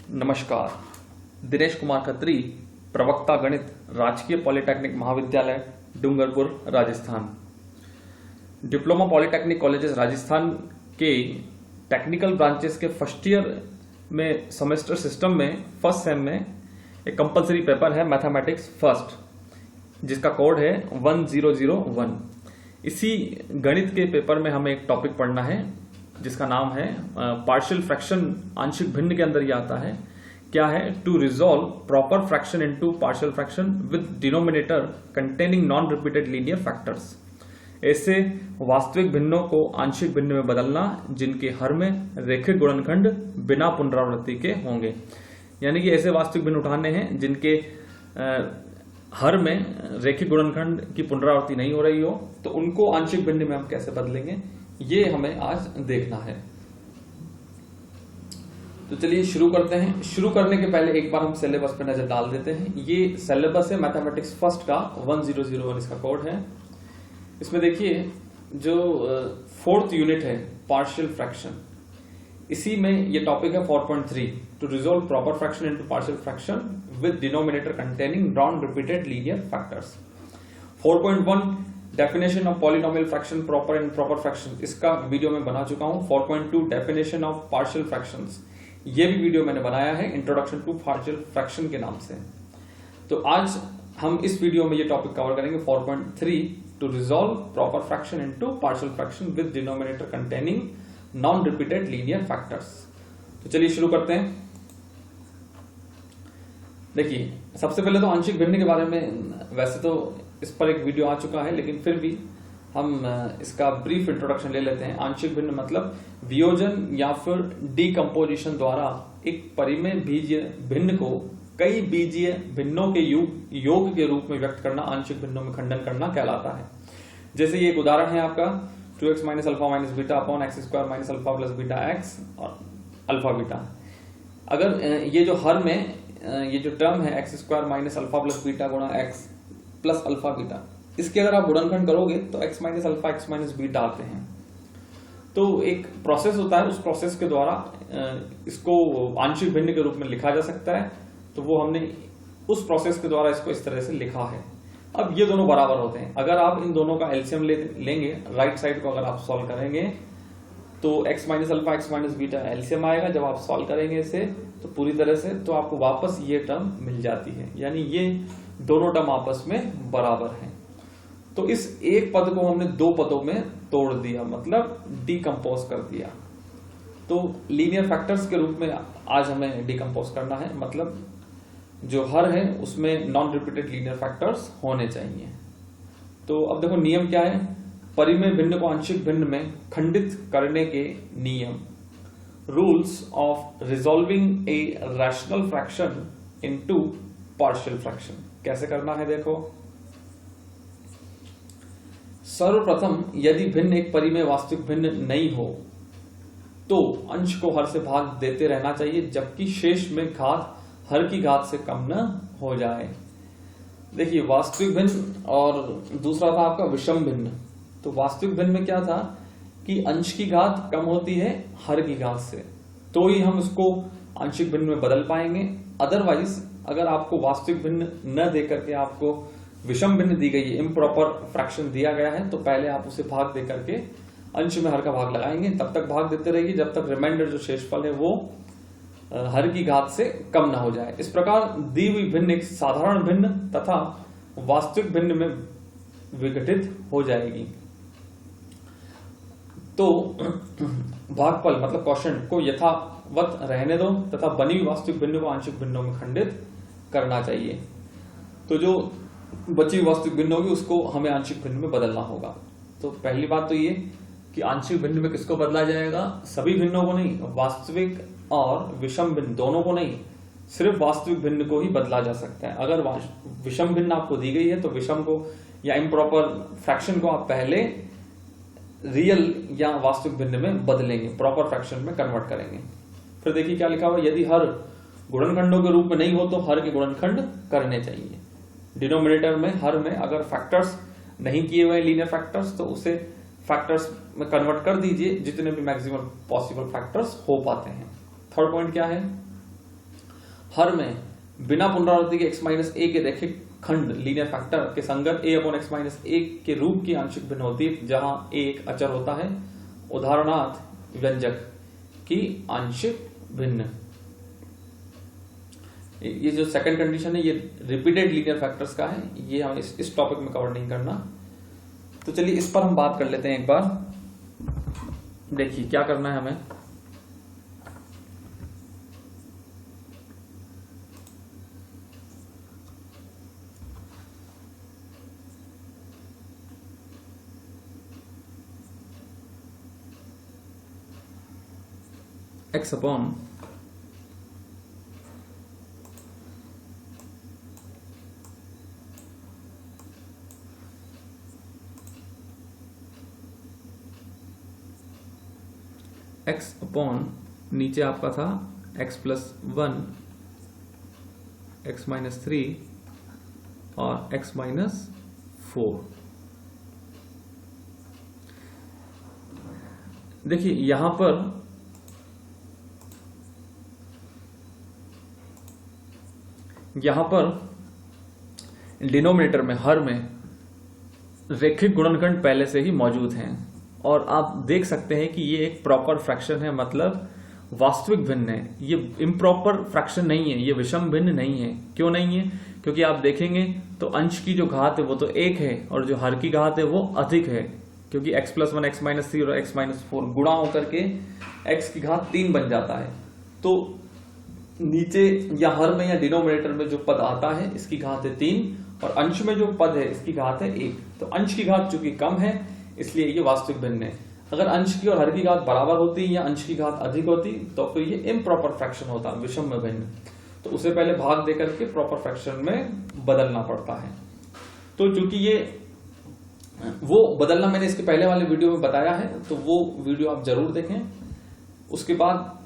नमस्कार। दिनेश कुमार खत्री, प्रवक्ता गणित, राजकीय पॉलिटेक्निक महाविद्यालय Dungarpur, Rajasthan. Diploma polytechnic colleges Rajasthan के टेक्निकल ब्रांचेस के फर्स्ट ईयर में सेमेस्टर सिस्टम में फर्स्ट सेम में एक कंपलसरी पेपर है मैथमेटिक्स फर्स्ट, जिसका कोड है 1001। इसी गणित के पेपर में हमें एक टॉपिक पढ़ना है जिसका नाम है पार्शियल फ्रैक्शन। आंशिक भिन्न के अंदर ये आता है। क्या है? To resolve proper fraction into partial fraction with denominator containing non repeated linear factors. ऐसे वास्तविक भिन्नों को आंशिक भिन्न में बदलना जिनके हर में रैखिक गुणनखंड बिना पुनरावृत्ति के होंगे। यानी कि ऐसे वास्तविक भिन्न उठाने हैं जिनके हर में रैखिक गुणनखंड की पुनरावृत्ति नहीं हो रही हो, तो उनको आंशिक भिन्न में हम कैसे बदलेंगे, ये हमें आज देखना है। तो चलिए शुरू करते हैं। शुरू करने के पहले एक बार हम सिलेबस पे नजर डाल देते हैं। ये सिलेबस है मैथमेटिक्स फर्स्ट का, 1001 इसका कोड है। इसमें देखिए जो फोर्थ यूनिट है पार्शियल फ्रैक्शन, इसी में ये टॉपिक है 4.3 to resolve proper fraction into partial fraction with denominator containing non repeated linear factors. 4.1 definition of polynomial fraction proper and proper fraction, इसका वीडियो मैं बना चुका हूं। 4.2 डेफिनेशन ऑफ पार्शियल फ्रैक्शंस, ये भी वीडियो मैंने बनाया है इंट्रोडक्शन टू पार्शियल फ्रैक्शन के नाम से। तो आज हम इस वीडियो में ये टॉपिक कवर करेंगे 4.3 to resolve proper fraction into partial fraction with denominator containing non repeated linear factors. तो चलिए शुरू करते हैं। देखिए सबसे पहले तो आंशिक भिन्न के बारे में, वैसे तो इस पर एक वीडियो आ चुका है, लेकिन फिर भी हम इसका ब्रीफ इंट्रोडक्शन ले लेते हैं। आंशिक भिन्न मतलब वियोजन या फिर डीकंपोजिशन द्वारा एक परिमेय बीजीय भिन्न को कई बीजीय भिन्नों के योग के रूप में व्यक्त करना आंशिक भिन्नों में खंडन करना कहलाता है। जैसे ये एक उदाहरण है आपका 2x minus alpha minus beta upon x square minus alpha plus beta x और अल्फा बीटा। अगर ये जो हर में ये जो टर्म है x square minus alpha plus beta गुणा एक्स प्लस अल्फा बीटा, इसके अगर आप गुणनखंड करोगे तो x minus alpha x minus beta आते हैं। तो एक प्रोसेस होता है, उस प्रोसेस के द्वारा इसको आंशिक भिन्न के रूप में लिखा जा सकता है। तो वो हमने उस प्रोसेस के द्वारा इसको इस तरह से लिखा है। अब ये दोनों बराबर होते हैं। अगर आप इन दोनों का एलसीएम लेंगे, राइट साइड को अगर आप सॉल्व करेंगे तो x minus alpha x minus beta LCM आएगा। जब आप सॉल्व करेंगे इसे तो पूरी तरह से, तो आपको वापस ये टर्म मिल जाती है। यानी ये दोनों टर्म आपस में बराबर हैं। तो इस एक पद को हमने दो पदों में तोड़ दिया, मतलब डीकंपोज कर दिया। तो लीनियर फैक्टर्स के रूप में आज हमें डीकंपोज करना है, मतलब जो हर है उसमें नॉन रिपीटेड लीनियर फैक्टर्स होने चाहिए। तो अब देखो नियम क्या है। परिमेय भिन्न को आंशिक भिन्न में खंडित करने के नियम, rules of resolving a rational fraction into partial fraction. कैसे करना है देखो। सर्वप्रथम यदि भिन्न एक परिमेय वास्तविक भिन्न नहीं हो तो अंश को हर से भाग देते रहना चाहिए, जबकि शेष में घात हर की घात से कम न हो जाए। देखिए वास्तविक भिन्न और दूसरा था आपका विषम भिन्न। तो वास्तविक भिन्न में क्या था कि अंश की घात कम होती है हर की घात से, तो ही हम उसको आंशिक भिन्न में बदल पाएंगे। अदरवाइज अगर आपको वास्तविक भिन्न न दे करके आपको विषम भिन्न दी गई है, इम्प्रॉपर फ्रैक्शन दिया गया है, तो पहले आप उसे भाग दे करके अंश में हर का भाग लगाएंगे। तब तक भाग देते रहिए जब तक रिमाइंडर जो शेषफल है वो हर की घात से कम ना हो जाए। इस प्रकार दी हुई भिन्न एक साधारण भिन्न तथा वास्तविक भिन्न में विघटित हो जाएगी। तो भागफल मतलब क्वोशिएंट को यथावत रहने दो तथा बनी हुई वास्तविक भिन्न को आंशिक भिन्नों में खंडित करना चाहिए। तो जो बची हुई वास्तविक भिन्न होगी उसको हमें आंशिक भिन्न में बदलना होगा। तो पहली बात तो ये कि आंशिक भिन्न में किसको बदला जाएगा, सभी भिन्नों को नहीं, वास्तविक और विषम भिन्न दोनों को नहीं, सिर्फ वास्तविक भिन्न को ही बदला जा सकता है। अगर विषम भिन्न आपको दी गई है तो विषम को या इम्प्रॉपर फ्रैक्शन को आप पहले रियल या वास्तविक भिन्न में बदलेंगे, प्रॉपर फ्रैक्शन में कन्वर्ट करेंगे। फिर देखिए क्या लिखा हुआ, यदि हर गुणनखंडों के रूप में नहीं हो तो हर के गुणनखंड करने चाहिए। डिनोमिनेटर में हर में अगर फैक्टर्स नहीं किए हुए लीनियर फैक्टर्स तो उसे फैक्टर्स में कन्वर्ट कर दीजिए जितने भी मैक्सिमम पॉसिबल फैक्टर्स हो पाते हैं। थर्ड पॉइंट क्या है, हर में बिना पुनरावृत्ति के x माइनस ए के रैखिक खंड लीनियर फैक्टर के संगत a अपॉन x माइनस ए के रूप की आंशिक भिन्न होती है, जहां a एक अचर होता है। उदाहरणार्थ व्यंजक की आंशिक भिन्न। ये जो सेकंड कंडीशन है ये रिपीटेड लीनियर फैक्टर्स का है, ये हमें इस टॉपिक में कवर नहीं करना। तो चलिए इस पर हम बात कर लेते हैं एक बार। देखिए क्या करना है हमें। x अपॉन x अपॉन नीचे आपका था x प्लस 1 x माइनस 3 और x माइनस 4। देखिए यहां पर डिनोमिनेटर में हर में रैखिक गुणनखंड पहले से ही मौजूद हैं और आप देख सकते हैं कि ये एक प्रॉपर फ्रैक्शन है, मतलब वास्तविक भिन्न है। ये इम्प्रॉपर फ्रैक्शन नहीं है, ये विषम भिन्न नहीं है। क्यों नहीं है? क्योंकि आप देखेंगे तो अंश की जो घात है वो तो 1 है और जो हर की घात है वो अधिक है, क्योंकि x प्लस 1 x माइनस 3 और x माइनस 4 गुणा होकर के x की घात 3 बन जाता है। तो नीचे या हर में या डिनोमिनेटर में जो पद आता है इसकी घात है 3 और अंश में जो पद है इसकी घात है 1। तो अंश की घात चूंकि कम है इसलिए ये वास्तविक भिन्न है। अगर अंश की और हर की घात बराबर होती या अंश की घात अधिक होती तो फिर ये इम्प्रॉपर फ्रैक्शन होता, विषम भिन्न। तो उसे पहले भाग देकर के प्रॉपर फ्रैक्शन में बदलना पड़ता है। तो चूंकि ये वो बदलना मैंने इसके पहले वाले वीडियो में बताया है, तो वो वीडियो आप जरूर देखें, उसके बाद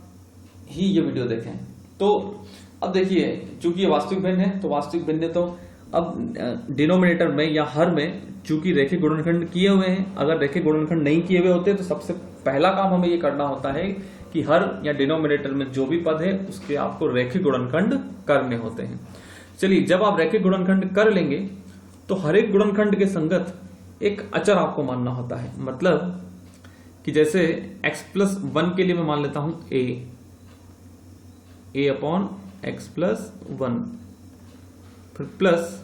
ही ये वीडियो देखें। तो अब देखिए चूंकि ये वास्तविक भिन्न है तो वास्तविक भिन्न, तो अब डिनोमिनेटर में या हर में चूंकि रैखिक गुणनखंड किए हुए हैं, अगर रैखिक गुणनखंड नहीं किए हुए होते तो सबसे पहला काम हमें ये करना होता है कि हर या डिनोमिनेटर में जो भी पद है उसके आपको रैखिक गुणनखंड करने होते हैं। चलिए जब आप रैखिक गुणनखंड कर लेंगे तो हर एक गुणनखंड के संगत एक अचर आपको मानना होता है। मतलब कि जैसे x प्लस 1 के लिए मैं मान लेता हूं a अपॉन x प्लस 1, फिर प्लस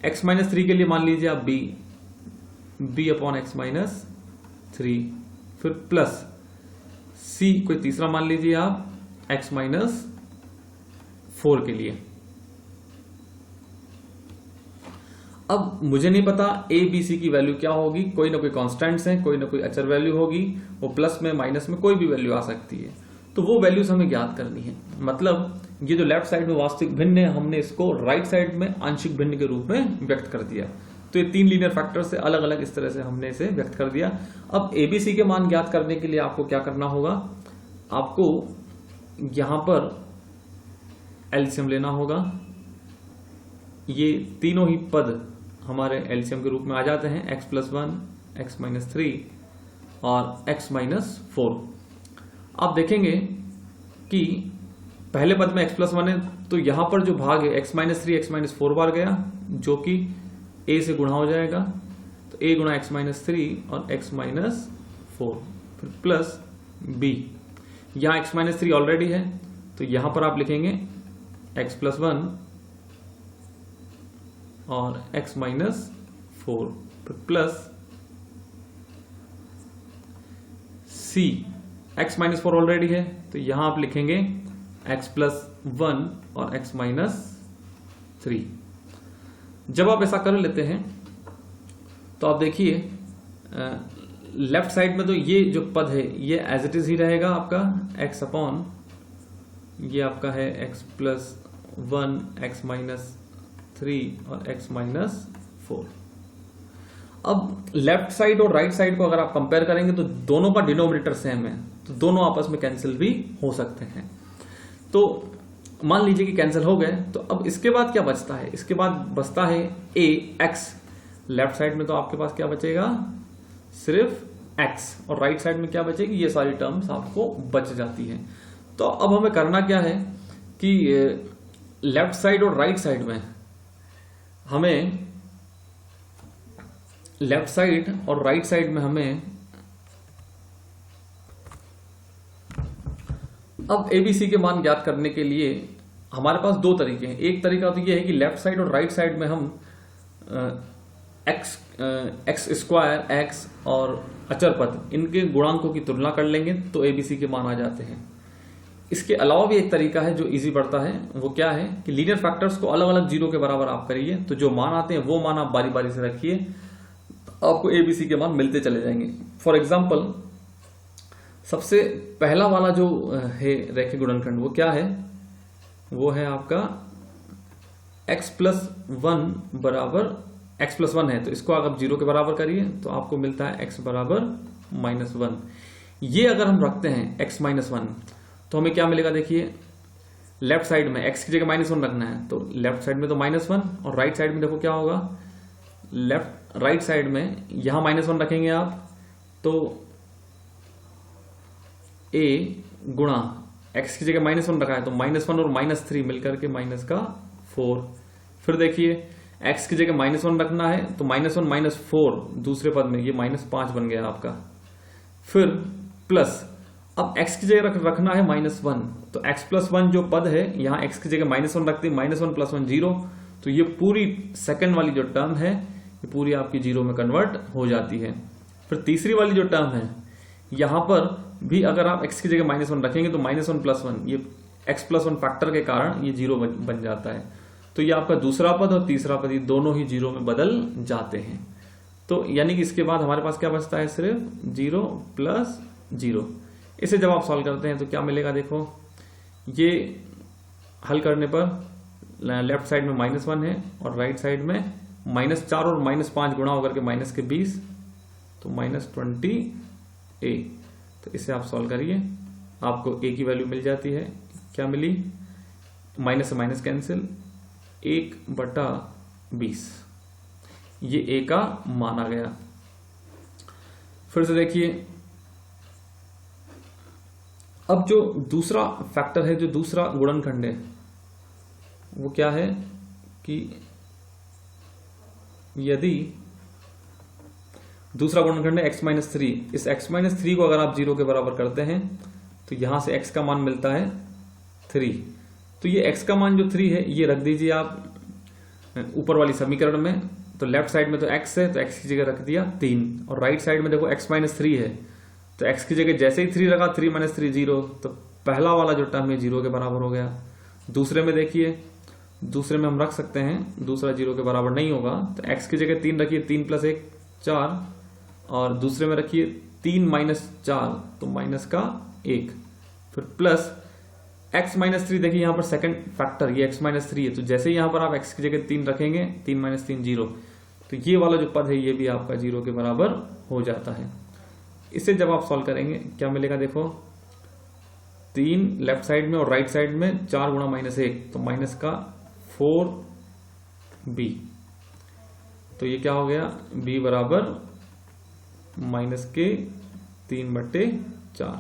x माइनस 3 के लिए मान लीजिए आप b अपॉन x माइनस 3, फिर प्लस c कोई तीसरा मान लीजिए आप x माइनस 4 के लिए। अब मुझे नहीं पता a b c की वैल्यू क्या होगी, कोई ना कोई कांस्टेंट्स हैं, कोई ना कोई अचर वैल्यू होगी, वो प्लस में माइनस में कोई भी वैल्यू आ सकती है। तो वो वैल्यूज हमें ज्ञात करनी है। मतलब ये जो लेफ्ट साइड में वास्तविक भिन्न है हमने इसको राइट साइड में आंशिक भिन्न के रूप में व्यक्त कर दिया। तो ये 3 लीनियर फैक्टर से अलग अलग इस तरह से हमने इसे व्यक्त कर दिया। अब ABC के मान ज्ञात करने के लिए आपको क्या करना होगा, आपको यहां पर एलसीएम लेना होगा। ये तीनों ही पद हमारे एलसीएम के रूप में आ जाते हैं, x प्लस 1, x माइनस 3 और x माइनस 4। आप देखेंगे कि पहले पद में x प्लस 1 है तो यहां पर जो भाग है x माइनस 3 x माइनस 4 बार गया, जो कि a से गुणा हो जाएगा। तो a गुणा x माइनस 3 और x माइनस 4, फिर प्लस b। यहां x माइनस 3 ऑलरेडी है तो यहां पर आप लिखेंगे x प्लस 1 और x माइनस 4, फिर plus c। x minus 4 already है तो यहां आप लिखेंगे x प्लस 1 और x माइनस 3। जब आप ऐसा कर लेते हैं तो आप देखिए लेफ्ट साइड में तो ये जो पद है ये एज इट इज ही रहेगा आपका x अपॉन, ये आपका है x प्लस 1 x माइनस 3 और x माइनस 4। अब लेफ्ट साइड और राइट साइड को अगर आप कंपेयर करेंगे तो दोनों का डिनोमिनेटर सेम है, तो दोनों आपस में कैंसिल भी हो सकते हैं। तो मान लीजिए कि कैंसिल हो गए, तो अब इसके बाद क्या बचता है, इसके बाद बचता है ax। लेफ्ट साइड में तो आपके पास क्या बचेगा, सिर्फ x, और राइट साइड में क्या बचेगी, ये सारी टर्म्स आपको बच जाती है। तो अब हमें करना क्या है कि लेफ्ट साइड और राइट साइड में हमें लेफ्ट साइड और राइट साइड में हमें अब एबीसी के मान ज्ञात करने के लिए हमारे पास दो तरीके हैं। एक तरीका तो यह है कि लेफ्ट साइड और राइट साइड में हम एक्स स्क्वायर, एक्स और अचर पद इनके गुणांकों की तुलना कर लेंगे तो एबीसी के मान आ जाते हैं। इसके अलावा भी एक तरीका है जो इजी पड़ता है, वो क्या है कि लीनियर फैक्टर्स को अलग अलग जीरो के बराबर आप करिए, तो जो मान आते हैं वो मान आप बारी बारी से रखिए, आपको एबीसी के मान मिलते चले जाएंगे। फॉर एग्जाम्पल, सबसे पहला वाला जो है रेखीय गुणनखंड वो क्या है, वो है आपका x+1 बराबर x+1 है, तो इसको अगर आप जीरो के बराबर करिए तो आपको मिलता है x बराबर -1। ये अगर हम रखते हैं x-1 तो हमें क्या मिलेगा, देखिए लेफ्ट साइड में x की जगह -1 रखना है, तो लेफ्ट साइड में तो -1 और राइट साइड में देखो क्या होगा, राइट साइड में यहां -1 रखेंगे आप तो a गुणा x की जगह -1 रखा है तो -1 और -3 मिलकर के -4। फिर देखिए x की जगह -1 रखना है तो -1 -4 दूसरे पद में ये -5 बन गया आपका। फिर प्लस अब x की जगह रखना है -1 तो x+1 जो पद है यहाँ x की जगह -1 रखते हैं, -1 + 1 0, तो ये पूरी सेकंड वाली जो टर्म है ये पूरी आपकी जीरो में कन्वर्ट हो जाती है। फिर तीसरी वाली जो टर्म है यहां पर भी अगर आप x की जगह -1 रखेंगे तो -1 + 1 ये x+1 फैक्टर के कारण ये जीरो बन जाता है। तो ये आपका दूसरा पद और तीसरा पद ये दोनों ही जीरो में बदल जाते हैं। तो यानी कि इसके बाद हमारे पास क्या बचता है, सिर्फ 0 + 0। इसे जब आप सॉल्व करते हैं तो क्या मिलेगा, देखो ये हल करने पर लेफ्ट साइड में -1 है और राइट साइड में -4 और -5 गुणा होकर के -20 तो -20a। तो इसे आप सॉल्व करिए, आपको a की वैल्यू मिल जाती है, क्या मिली, माइनस से माइनस कैंसिल, 1/20 ये a का मान आ गया। फिर से देखिए, अब जो दूसरा फैक्टर है, जो दूसरा गुणनखंड है वो क्या है कि यदि दूसरा गुणनखंड है x-3, इस x-3 को अगर आप 0 के बराबर करते हैं तो यहां से x का मान मिलता है 3। तो ये x का मान जो 3 है ये रख दीजिए आप ऊपर वाली समीकरण में। तो लेफ्ट साइड में तो x है तो x की जगह रख दिया 3 और राइट साइड में देखो x-3 है तो x की जगह जैसे ही 3 लगा 3 - 3 0, तो पहला वाला जो टर्म है 0 के बराबर हो गया। दूसरे में देखिए, दूसरे में हम रख सकते हैं, दूसरा 0 के बराबर नहीं होगा तो x की जगह 3 रखिए, 3 + 1 4, और दूसरे में रखिए 3 - 4 तो -1, फिर प्लस x-3। देखिए यहां पर सेकंड फैक्टर ये x-3 है, तो जैसे ही यहां पर आप x की जगह 3 रखेंगे 3 - 3 0, तो ये वाला जो पद है ये भी आपका 0 के बराबर हो जाता है। इसे जब आप सॉल्व करेंगे क्या मिलेगा, देखो 3 लेफ्ट साइड में और राइट साइड में 4 गुणा -1 तो -4b। तो ये क्या हो गया, b बराबर -3/4।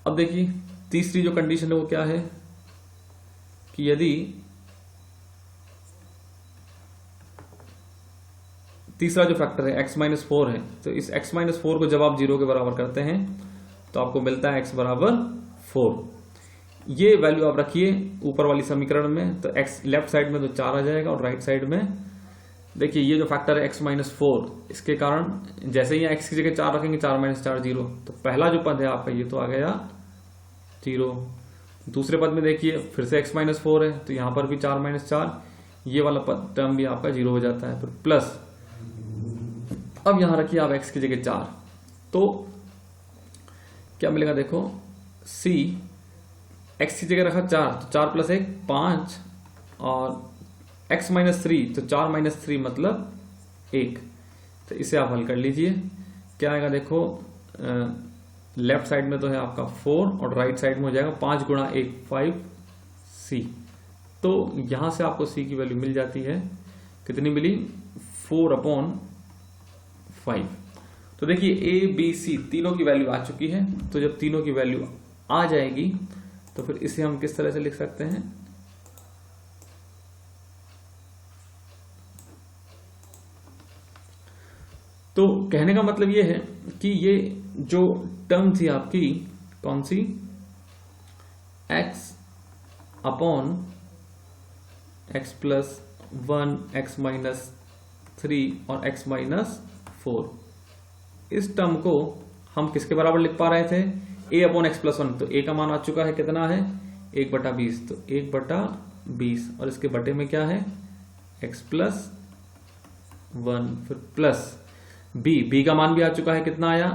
अब देखिए तीसरी जो कंडीशन है वो क्या है कि यदि तीसरा जो फैक्टर है x-4 है तो इस x-4 को जब आप 0 के बराबर करते हैं तो आपको मिलता है x बराबर 4। ये वैल्यू आप रखिए ऊपर वाली समीकरण में, तो x लेफ्ट साइड में तो 4 आ जाएगा और राइट साइड में देखिए ये जो फैक्टर है x-4, इसके कारण जैसे ही x की जगह 4 रखेंगे 4 - 4 0, तो पहला जो पद है आपका ये तो आ गया 0। दूसरे पद में देखिए फिर से x-4 है तो यहां पर भी 4 - 4, ये वाला पद टर्म भी आपका 0 हो जाता है। फिर प्लस अब यहां रखिए आप x की जगह 4, तो क्या मिलेगा, देखो c x की जगह रखा 4 तो 4 + 1 5 और x-3 तो 4 - 3 मतलब 1। तो इसे आप हल कर लीजिए, क्या आएगा, देखो लेफ्ट साइड में तो है आपका 4 और राइट साइड में हो जाएगा 5 × 1 5c। तो यहां से आपको c की वैल्यू मिल जाती है, कितनी मिली, 4/5 5। तो देखिए ए बी सी तीनों की वैल्यू आ चुकी है। तो जब तीनों की वैल्यू आ जाएगी तो फिर इसे हम किस तरह से लिख सकते हैं, तो कहने का मतलब ये है कि ये जो टर्म थी आपकी कौन सी, x upon x plus 1 x minus 3 और x माइनस 4, इस टर्म को हम किसके बराबर लिख पा रहे थे, a अपॉन x प्लस 1। तो a का मान आ चुका है कितना है 1/20, तो 1/20 और इसके बटे में क्या है x प्लस 1, फिर प्लस b का मान भी आ चुका है, कितना आया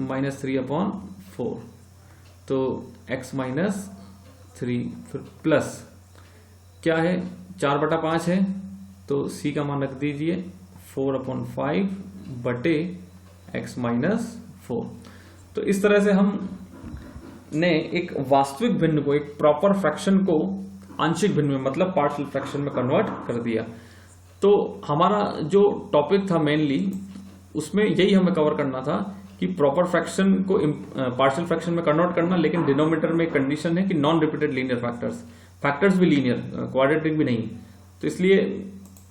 -3/4, तो x माइनस 3, फिर प्लस क्या है 4/5 है, तो c का मान रख दीजिए 4/5 बटे x माइनस 4। तो इस तरह से हम ने एक वास्तविक भिन्न को, एक प्रॉपर फ्रैक्शन को आंशिक भिन्न में मतलब पार्शियल फ्रैक्शन में कन्वर्ट कर दिया। तो हमारा जो टॉपिक था मेनली उसमें यही हमें कवर करना था कि प्रॉपर फ्रैक्शन को पार्शियल फ्रैक्शन में कन्वर्ट करना, लेकिन डिनोमिनेटर में कंडीशन है कि नॉन रिपीटेड लीनियर फैक्टर्स भी लीनियर, क्वाड्रेटिक भी नहीं। तो इसलिए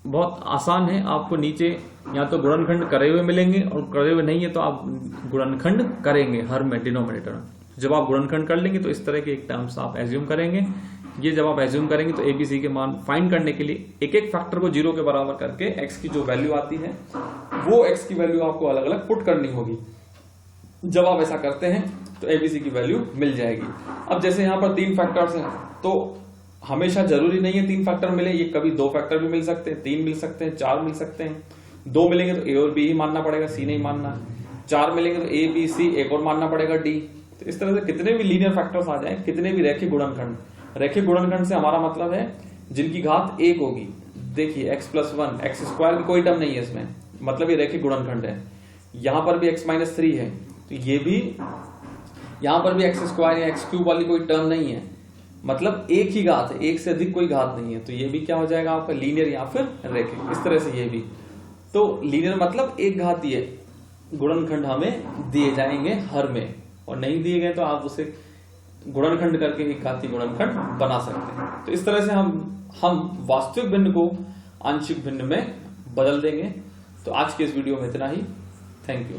बहुत आसान है, आपको नीचे या तो गुणनखंड करे हुए मिलेंगे और करे हुए नहीं है तो आप गुणनखंड करेंगे हर में डिनोमिनेटर। जब आप गुणनखंड कर लेंगे तो इस तरह के एक टर्म्स आप एज्यूम करेंगे। ये जब आप एज्यूम करेंगे तो एबीसी के मान फाइंड करने के लिए एक एक फैक्टर को 0 के बराबर करके एक्स की जो वैल्यू आती है वो एक्स की वैल्यू आपको अलग अलग पुट करनी होगी। जब आप ऐसा करते हैं तो एबीसी की वैल्यू मिल जाएगी। अब जैसे यहाँ पर 3 फैक्टर्स हैं तो हमेशा जरूरी नहीं है 3 फैक्टर मिले, ये कभी 2 फैक्टर भी मिल सकते हैं, 3 मिल सकते हैं, 4 मिल सकते हैं। 2 मिलेंगे तो ए और बी ही मानना पड़ेगा, सी नहीं मानना। 4 मिलेंगे तो ए बी सी एक और मानना पड़ेगा, डी। तो इस तरह से कितने भी लीनियर फैक्टर्स आ जाए, कितने भी रैखिक गुणनखंड, रैखिक गुणनखंड से हमारा मतलब है जिनकी घात 1 होगी। देखिए x प्लस 1, एक्स स्क्वायर की कोई टर्म नहीं है इसमें, मतलब ये रैखिक गुणनखंड है। यहां पर भी x माइनस 3 है तो ये भी, यहां पर भी एक्स स्क्वायर या एक्स क्यूब वाली कोई टर्म नहीं है, मतलब एक ही घात है, एक से अधिक कोई घात नहीं है। तो ये भी क्या हो जाएगा आपका लीनियर या फिर रैखिक। इस तरह से ये भी, तो लीनियर मतलब एक घातीय गुणनखंड हमें दिए जाएंगे हर में, और नहीं दिए गए तो आप उसे गुणनखंड करके एक घातीय गुणनखंड बना सकते हैं। तो इस तरह से हम वास्तविक भिन्न को आंशिक भिन्न में बदल देंगे। तो आज के इस वीडियो में इतना ही। Thank you.